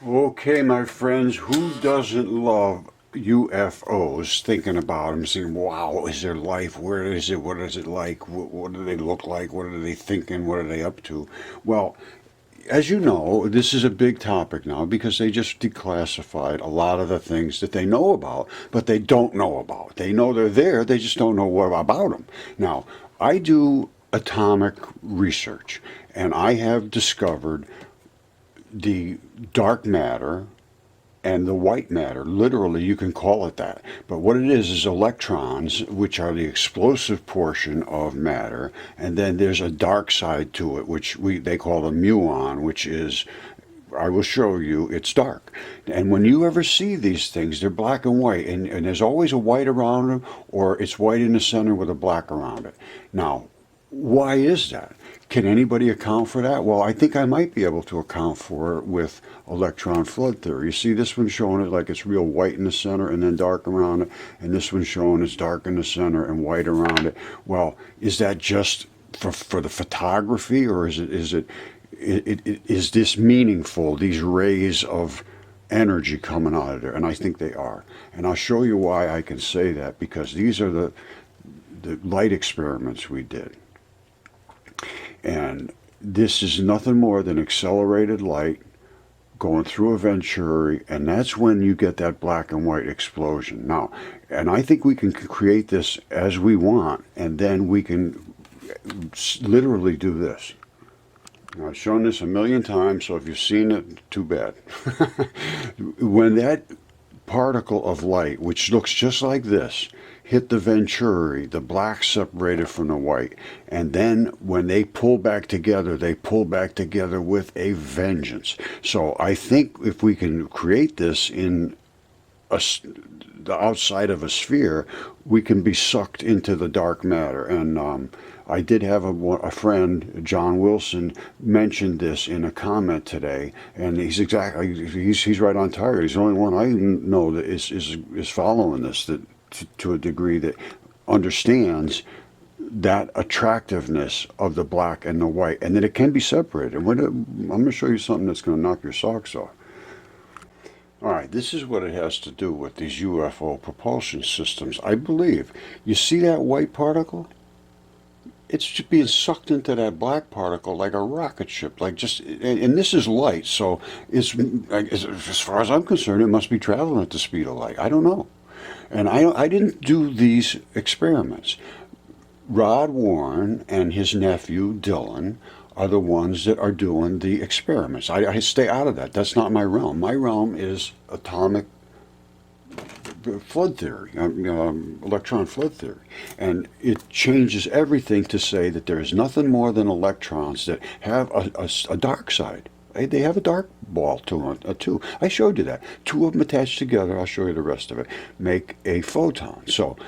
Okay, my friends, who doesn't love UFOs? Thinking about them, saying, wow, is there life? Where is it? What is it like? What do they look like? What are they thinking? What are they up to? Well, as you know, this is a big topic now because they just declassified a lot of the things that they know about, but they don't know about. They know they're there, they just don't know what about them. Now, I do atomic research, and I have discovered the dark matter and the white matter. Literally, you can call it that. But what it is electrons, which are the explosive portion of matter, and then there's a dark side to it, which they call the muon, which is, I will show you, it's dark. And when you ever see these things, they're black and white, and there's always a white around them, or it's white in the center with a black around it. Now, why is that? Can anybody account for that? Well, I think I might be able to account for it with electron flood theory. You see this one showing it like it's real white in the center and then dark around it, and this one showing it's dark in the center and white around it. Well, is that just for the photography, or is this meaningful, these rays of energy coming out of there? And I think they are. And I'll show you why I can say that, because these are the light experiments we did. And this is nothing more than accelerated light going through a venturi, and that's when you get that black and white explosion. Now, and I think we can create this as we want, and then we can literally do this. Now, I've shown this a million times, so if you've seen it, too bad. When that particle of light, which looks just like this, hit the venturi, the black separated from the white, and then when they pull back together, they pull back together with a vengeance. So I think if we can create this in the outside of a sphere, we can be sucked into the dark matter. And I did have a friend, John Wilson, mentioned this in a comment today, and he's right on target. He's the only one I know that is following this, that to a degree that understands that attractiveness of the black and the white, and that it can be separated. I'm going to show you something that's going to knock your socks off. All right, this is what it has to do with these UFO propulsion systems. I believe, you see that white particle? It's just being sucked into that black particle like a rocket ship, and this is light, so as far as I'm concerned, it must be traveling at the speed of light. I don't know. And I didn't do these experiments. Rod Warren and his nephew, Dylan, are the ones that are doing the experiments. I stay out of that. That's not my realm. My realm is atomic flood theory, electron flood theory. And it changes everything to say that there is nothing more than electrons that have a dark side. They have a dark ball to them, too. I showed you that. Two of them attached together, I'll show you the rest of it, make a photon. So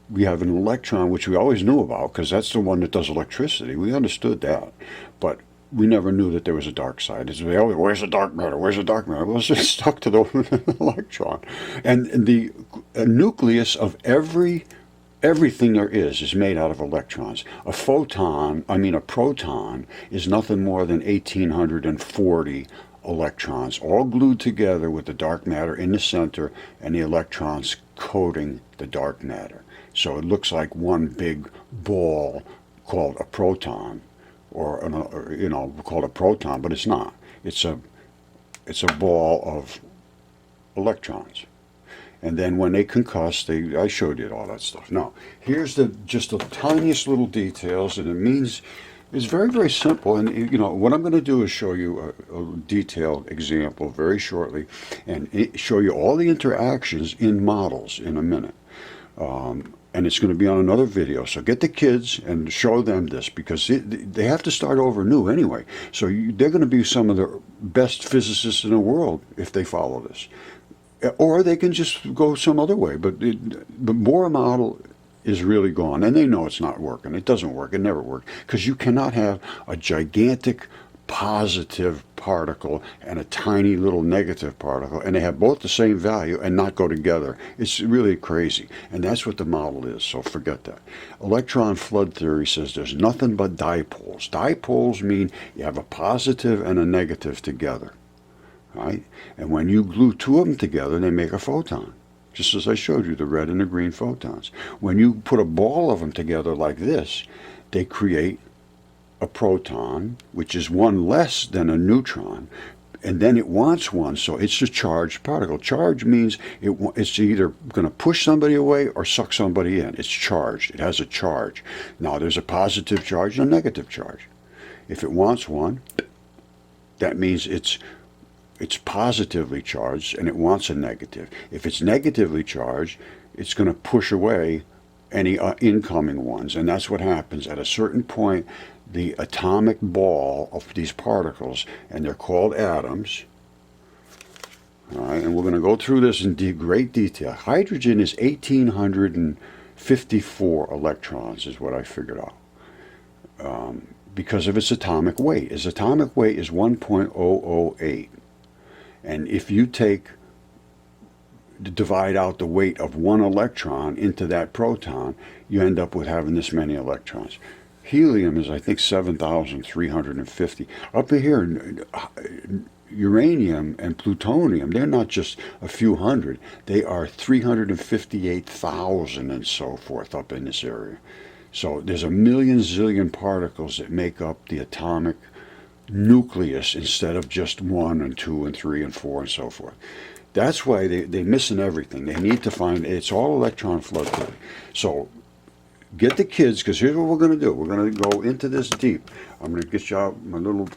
we have an electron, which we always knew about, because that's the one that does electricity. We understood that. But we never knew that there was a dark side. They always, where's the dark matter? Where's the dark matter? Well, it's just stuck to the electron. And the nucleus of everything there is made out of electrons. A proton is nothing more than 1,840 electrons, all glued together with the dark matter in the center and the electrons coating the dark matter. So it looks like one big ball called a proton, or called a proton, but it's not. It's a ball of electrons. And then when they concuss, I showed you all that stuff. Now, here's just the tiniest little details, and it means it's very, very simple. And what I'm going to do is show you a detailed example very shortly, and show you all the interactions in models in a minute. And it's going to be on another video. So get the kids and show them this, because they have to start over new anyway. So they're going to be some of the best physicists in the world if they follow this. Or they can just go some other way. But the Bohr model is really gone. And they know it's not working. It doesn't work. It never worked. Because you cannot have a gigantic positive particle and a tiny little negative particle, and they have both the same value and not go together. It's really crazy. And that's what the model is, so forget that. Electron flood theory says there's nothing but dipoles. Dipoles mean you have a positive and a negative together. right? And when you glue two of them together, they make a photon. Just as I showed you, the red and the green photons. When you put a ball of them together like this, they create a proton, which is one less than a neutron, and then it wants one, so it's a charged particle. Charge means it's either going to push somebody away or suck somebody in. It's charged. It has a charge. Now, there's a positive charge and a negative charge. If it wants one, that means it's positively charged and it wants a negative. If it's negatively charged, it's going to push away any incoming ones, and that's what happens at a certain point. The atomic ball of these particles, and they're called atoms. All right, and we're going to go through this in great detail. Hydrogen is 1,854 electrons, is what I figured out, because of its atomic weight. Its atomic weight is 1.008, and if you divide out the weight of one electron into that proton, you end up with having this many electrons. Helium is, I think, 7,350. Up here, uranium and plutonium, they're not just a few hundred. They are 358,000 and so forth up in this area. So there's a million zillion particles that make up the atomic nucleus instead of just 1 and 2 and 3 and 4 and so forth. That's why they're missing everything. They need to find, it's all electron flood theory. So get the kids, because here's what we're going to do. We're going to go into this deep. I'm going to get you out my little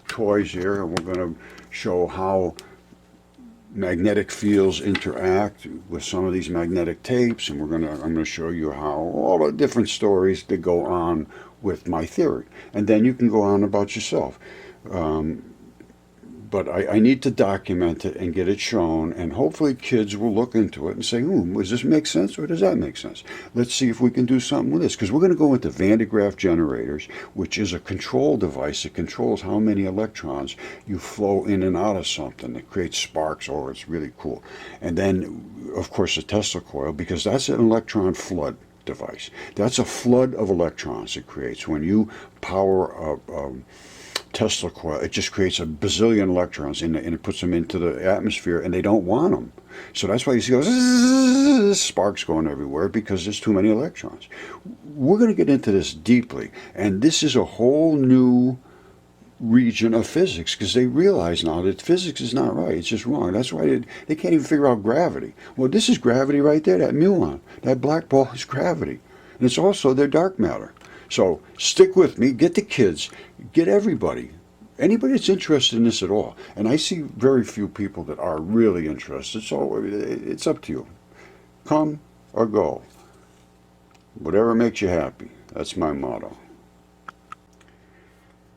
toys here, and we're going to show how magnetic fields interact with some of these magnetic tapes, and I'm going to show you how all the different stories that go on with my theory. And then you can go on about yourself. But I need to document it and get it shown, and hopefully kids will look into it and say, does this make sense or does that make sense? Let's see if we can do something with this, because we're going to go into Van de Graaff generators, which is a control device that controls how many electrons you flow in and out of something. It creates sparks. It's really cool. And then, of course, a Tesla coil, because that's an electron flood device. That's a flood of electrons it creates. When you power a Tesla coil, it just creates a bazillion electrons and it puts them into the atmosphere, and they don't want them. So that's why you see sparks going everywhere, because there's too many electrons. We're going to get into this deeply, and this is a whole new region of physics, because they realize now that physics is not right. It's just wrong. That's why they can't even figure out gravity. Well, this is gravity right there, that muon. That black ball is gravity. And it's also their dark matter. So stick with me, get the kids, get everybody, anybody that's interested in this at all. And I see very few people that are really interested, so it's up to you. Come or go. Whatever makes you happy. That's my motto.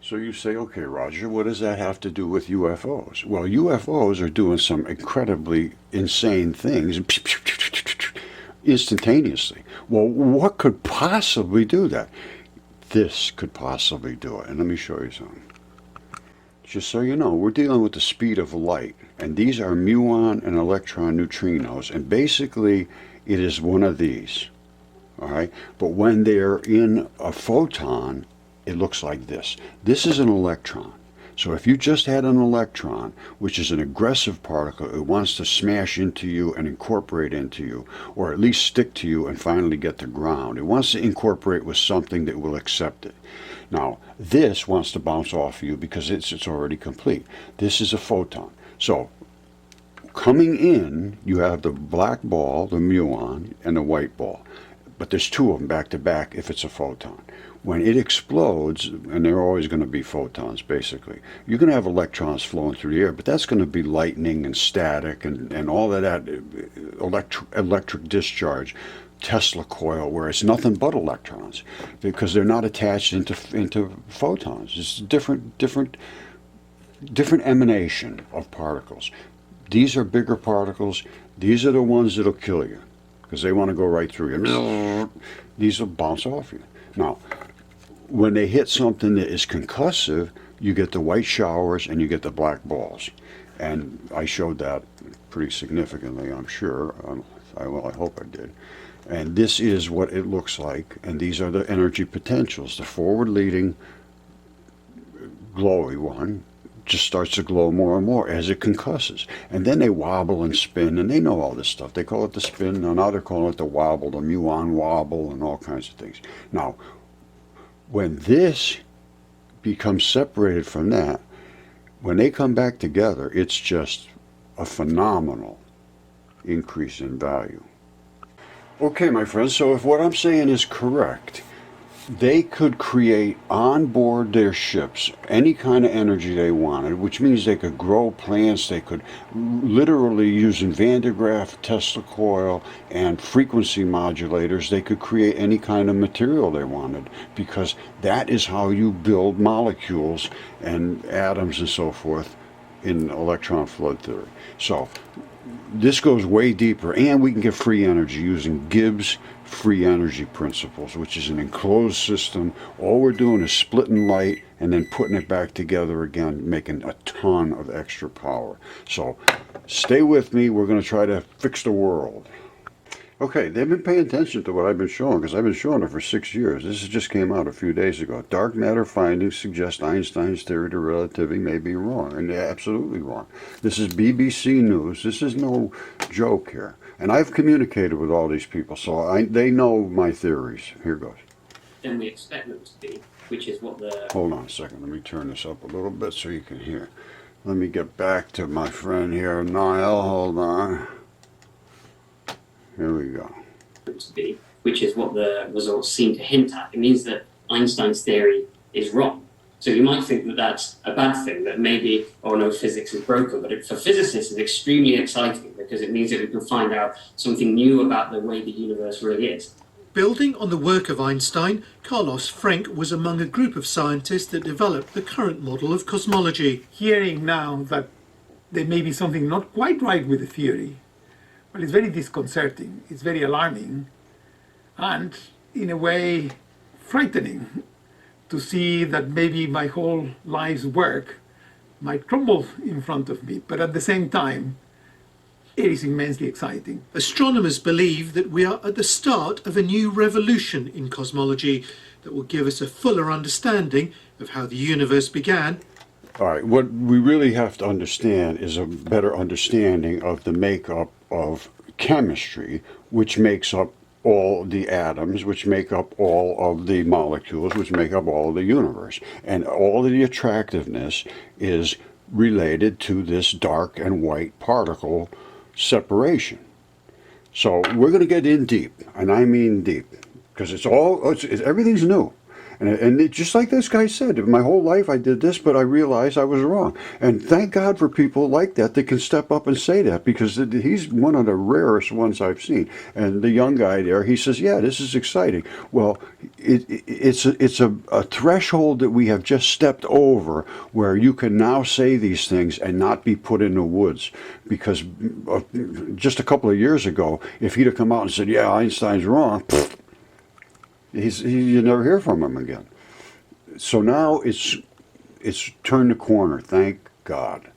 So you say, okay, Roger, what does that have to do with UFOs? Well, UFOs are doing some incredibly insane things instantaneously. Well, what could possibly do that? This could possibly do it. And let me show you something. Just so you know, we're dealing with the speed of light. And these are muon and electron neutrinos. And basically, it is one of these. All right? But when they're in a photon, it looks like this. This is an electron. So if you just had an electron, which is an aggressive particle, it wants to smash into you and incorporate into you, or at least stick to you and finally get to ground. It wants to incorporate with something that will accept it. Now, this wants to bounce off you because it's already complete. This is a photon. So coming in, you have the black ball, the muon, and the white ball. But there's two of them back to back if it's a photon. When it explodes, and there are always going to be photons, basically, you're going to have electrons flowing through the air, but that's going to be lightning and static and all of that electric discharge, Tesla coil, where it's nothing but electrons, because they're not attached into photons. It's different emanation of particles. These are bigger particles. These are the ones that'll kill you, because they want to go right through you. These will bounce off you. Now, when they hit something that is concussive, you get the white showers and you get the black balls. And I showed that pretty significantly, I'm sure. I hope I did. And this is what it looks like. And these are the energy potentials. The forward-leading glowy one just starts to glow more and more as it concusses. And then they wobble and spin, and they know all this stuff. They call it the spin, and now they're calling it the wobble, the muon wobble, and all kinds of things. Now, when this becomes separated from that, when they come back together, it's just a phenomenal increase in value. Okay, my friends, so if what I'm saying is correct, they could create on board their ships any kind of energy they wanted, which means they could grow plants, they could literally, using Van de Graaff, Tesla coil, and frequency modulators, they could create any kind of material they wanted, because that is how you build molecules and atoms and so forth in electron flood theory. So this goes way deeper, and we can get free energy using Gibbs free energy principles, which is an enclosed system. All we're doing is splitting light and then putting it back together again, making a ton of extra power. So stay with me. We're going to try to fix the world. Okay, they've been paying attention to what I've been showing, because I've been showing it for 6 years. This just came out a few days ago. Dark matter findings suggest Einstein's theory to relativity may be wrong, and they're absolutely wrong. This is BBC News. This is no joke here. And I've communicated with all these people, so they know my theories. Here goes. Than we expect them to be, which is what the... Hold on a second. Let me turn this up a little bit so you can hear. Let me get back to my friend here, Niall. Hold on. Here we go. ...to be, which is what the results seem to hint at. It means that Einstein's theory is wrong. So you might think that that's a bad thing, that maybe, oh no, physics is broken. But for physicists, it's extremely exciting, because it means that we can find out something new about the way the universe really is. Building on the work of Einstein, Carlos Frenk was among a group of scientists that developed the current model of cosmology. Hearing now that there may be something not quite right with the theory, well, it's very disconcerting, it's very alarming, and in a way frightening to see that maybe my whole life's work might crumble in front of me. But at the same time, it is immensely exciting. Astronomers believe that we are at the start of a new revolution in cosmology that will give us a fuller understanding of how the universe began. All right, what we really have to understand is a better understanding of the makeup of chemistry, which makes up all the atoms, which make up all of the molecules, which make up all of the universe. And all of the attractiveness is related to this dark and white particle separation. So we're going to get in deep, and I mean deep, because everything's new. And it, just like this guy said, my whole life I did this, but I realized I was wrong. And thank God for people like that can step up and say that, because he's one of the rarest ones I've seen. And the young guy there, he says, yeah, this is exciting. Well, it's a threshold that we have just stepped over, where you can now say these things and not be put in the woods. Because just a couple of years ago, if he'd have come out and said, yeah, Einstein's wrong, you never hear from him again. So now it's turned the corner, thank God.